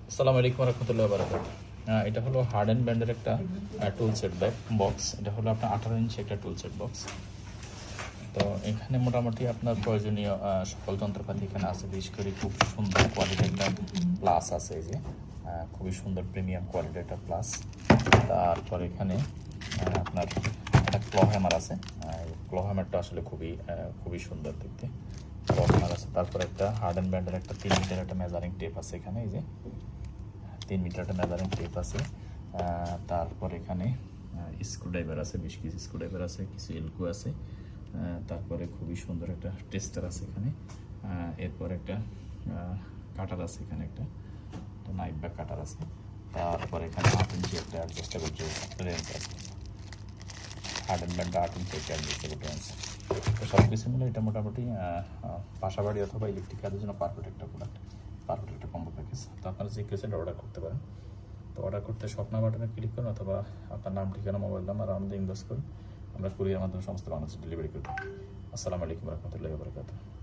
আসসালামু আলাইকুম রহমতুল্লাহ বারাকাত। এটা হলো হার্ড অ্যান্ড ব্যান্ডের একটা টুল সেট ব্যাগ বক্স। এটা হলো আপনার 18 ইঞ্চি একটা টুল সেট বক্স। তো এখানে মোটামুটি আপনার প্রয়োজনীয় সকল যন্ত্রপাতি এখানে আছে। বিশেষ করে খুব সুন্দর কোয়ালিটির একটা প্লাস আছে, এই যে খুবই সুন্দর প্রিমিয়াম কোয়ালিটির একটা প্লাস। তারপর এখানে আপনার একটা ক্ল হ্যামার আছে। ক্ল হ্যামারটা আসলে খুবই সুন্দর দেখতে। ক্ল হ্যামার আছে। তারপর একটা হার্ড অ্যান্ড ব্যান্ডের একটা 3 মিটার একটা মেজারিং টেপ আছে এখানে, এই যে 3 মিটার একটা মেজারিং টেপ আছে। তারপর এখানে স্ক্রুড্রাইভার আছে, বেশ কিছু স্ক্রুড্রাইভার আছে, কিছু এলকো আছে। তারপরে খুবই সুন্দর একটা টেস্টার আছে এখানে। এরপর একটা কাটার আছে এখানে, একটা নাইফ বা কাটার আছে। তারপর এখানে 8 ইঞ্চি একটা অ্যাডজাস্টেবল রেঞ্জ আছে। হার্ড অ্যান্ড ব্যান্ড 8 ইঞ্চি একটা অ্যাডজাস্টেবল রেঞ্জ। তো সব কিছু মিলে এটা মোটামুটি বাসাবাড়ি অথবা ইলেকট্রিক কাজের জন্য পারফেক্ট একটা প্রোডাক্ট, পারফেক্ট একটা কম্বো প্যাকেজ। তো আপনারা যে কেউ অর্ডার করতে পারেন। তো অর্ডার করতে স্বপ্না বাটনে ক্লিক করুন অথবা আপনার নাম, ঠিকানা, মোবাইল নাম্বার আমাদের ইনবক্স করুন। আমরা কুরিয়ার মাধ্যমে সমস্ত বাংলাদেশে ডেলিভারি করে থাকি। আসসালামু আলাইকুম রহমতুল্লাহি ওয়া বারাকাতুহু।